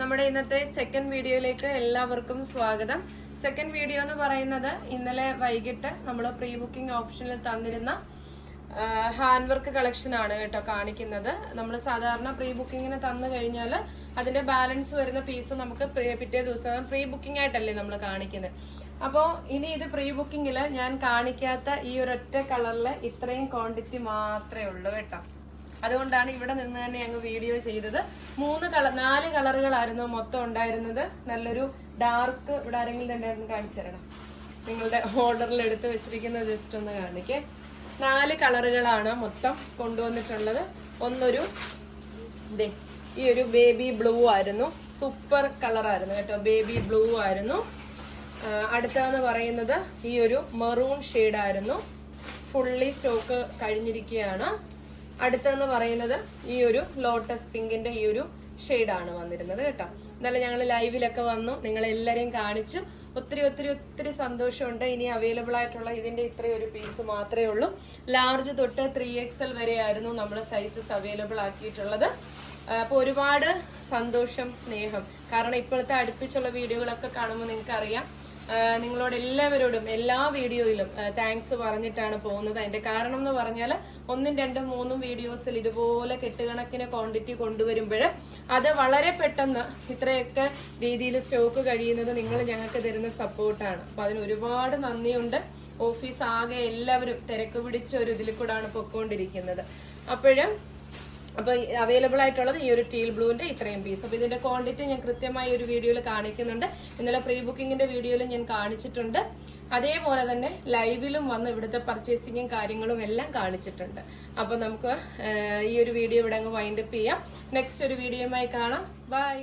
നമ്മുടെ ഇന്നത്തെ സെക്കൻഡ് വീഡിയോയിലേക്ക് എല്ലാവർക്കും സ്വാഗതം. സെക്കൻഡ് വീഡിയോ എന്ന് പറയുന്നത് ഇന്നലെ വൈകിട്ട് നമ്മൾ പ്രീ ബുക്കിംഗ് ഓപ്ഷനിൽ തന്നിരുന്ന ഹാൻഡ് വർക്ക് കളക്ഷൻ ആണ് കേട്ടോ കാണിക്കുന്നത്. നമ്മൾ സാധാരണ പ്രീ ബുക്കിങ്ങിന് തന്നു കഴിഞ്ഞാൽ അതിന്റെ ബാലൻസ് വരുന്ന പീസ് നമുക്ക് പിറ്റേ ദിവസം പ്രീ ബുക്കിംഗ് ആയിട്ടല്ലേ നമ്മൾ കാണിക്കുന്നത്. അപ്പോൾ ഇനി ഇത് പ്രീ ബുക്കിങ്ങില് ഞാൻ കാണിക്കാത്ത ഈ ഒരൊറ്റ കളറിൽ ഇത്രയും ക്വാണ്ടിറ്റി മാത്രമേ ഉള്ളൂ കേട്ടോ. അതുകൊണ്ടാണ് ഇവിടെ നിന്ന് തന്നെ ഞങ്ങൾ വീഡിയോ ചെയ്തത്. 4 കളറുകളായിരുന്നു മൊത്തം ഉണ്ടായിരുന്നത്. നല്ലൊരു ഡാർക്ക്, ഇവിടെ ആരെങ്കിലും തന്നെ കാണിച്ചു തരണം, നിങ്ങളുടെ ഓർഡറിൽ എടുത്ത് വെച്ചിരിക്കുന്നത് ജസ്റ്റ് ഒന്ന് കാണിക്കേ. 4 കളറുകളാണ് മൊത്തം കൊണ്ടുവന്നിട്ടുള്ളത്. ഒന്നൊരു ഈ ഒരു ബേബി ബ്ലൂ ആയിരുന്നു, സൂപ്പർ കളറായിരുന്നു കേട്ടോ, ബേബി ബ്ലൂ ആയിരുന്നു. അടുത്തതെന്ന് പറയുന്നത് ഈ ഒരു മെറൂൺ ഷെയ്ഡായിരുന്നു, ഫുള്ളി സ്റ്റോക്ക് കഴിഞ്ഞിരിക്കുകയാണ്. അടുത്തെന്ന് പറയുന്നത് ഈ ഒരു ലോട്ടസ് പിങ്കിന്റെ ഈ ഒരു ഷെയ്ഡാണ് വന്നിരുന്നത് കേട്ടോ. എന്നാലും ഞങ്ങൾ ലൈവിലൊക്കെ വന്നു നിങ്ങളെല്ലാരെയും കാണിച്ചു. ഒത്തിരി സന്തോഷമുണ്ട്. ഇനി അവൈലബിൾ ആയിട്ടുള്ള ഇതിന്റെ ഇത്രയും ഒരു പീസ് മാത്രമേ ഉള്ളൂ. ലാർജ് തൊട്ട് 3XL വരെയായിരുന്നു നമ്മൾ സൈസസ് അവൈലബിൾ ആക്കിയിട്ടുള്ളത്. അപ്പൊ ഒരുപാട് സന്തോഷം, സ്നേഹം. കാരണം ഇപ്പോഴത്തെ അടുപ്പിച്ചുള്ള വീഡിയോകളൊക്കെ കാണുമ്പോൾ നിങ്ങൾക്ക് അറിയാം, നിങ്ങളോട് എല്ലാവരോടും എല്ലാ വീഡിയോയിലും താങ്ക്സ് പറഞ്ഞിട്ടാണ് പോകുന്നത്. അതിന്റെ കാരണം എന്ന് പറഞ്ഞാൽ 1, 2, 3 വീഡിയോസിൽ ഇതുപോലെ കെട്ടുകണക്കിന് ക്വാണ്ടിറ്റി കൊണ്ടുവരുമ്പോൾ അത് വളരെ പെട്ടെന്ന് ഇത്രയൊക്കെ രീതിയിൽ സ്റ്റോക്ക് കഴിയുന്നത് നിങ്ങൾ ഞങ്ങൾക്ക് തരുന്ന സപ്പോർട്ടാണ്. അപ്പൊ അതിന് ഒരുപാട് നന്ദിയുണ്ട്. ഓഫീസ് ആകെ എല്ലാവരും തിരക്ക് പിടിച്ച ഒരു ഇതിൽ കൂടാണ് പൊക്കോണ്ടിരിക്കുന്നത്. അപ്പൊ അവൈലബിൾ ആയിട്ടുള്ളത് ഈ ഒരു ടീൽ ബ്ലൂവിന്റെ ഇത്രയും പീസ്. അപ്പൊ ഇതിന്റെ ക്വാണ്ടിറ്റി ഞാൻ കൃത്യമായി ഒരു വീഡിയോയിൽ കാണിക്കുന്നുണ്ട്. ഇന്നലെ പ്രീ ബുക്കിംഗിന്റെ വീഡിയോയിൽ ഞാൻ കാണിച്ചിട്ടുണ്ട്. അതേപോലെ തന്നെ ലൈവിലും വന്ന് ഇവിടുത്തെ പർച്ചേസിങ്ങും കാര്യങ്ങളും എല്ലാം കാണിച്ചിട്ടുണ്ട്. അപ്പൊ നമുക്ക് ഈ ഒരു വീഡിയോ ഇവിടെ അങ്ങ് വൈൻഡപ്പ് ചെയ്യാം. നെക്സ്റ്റ് ഒരു വീഡിയോയുമായി കാണാം. ബൈ.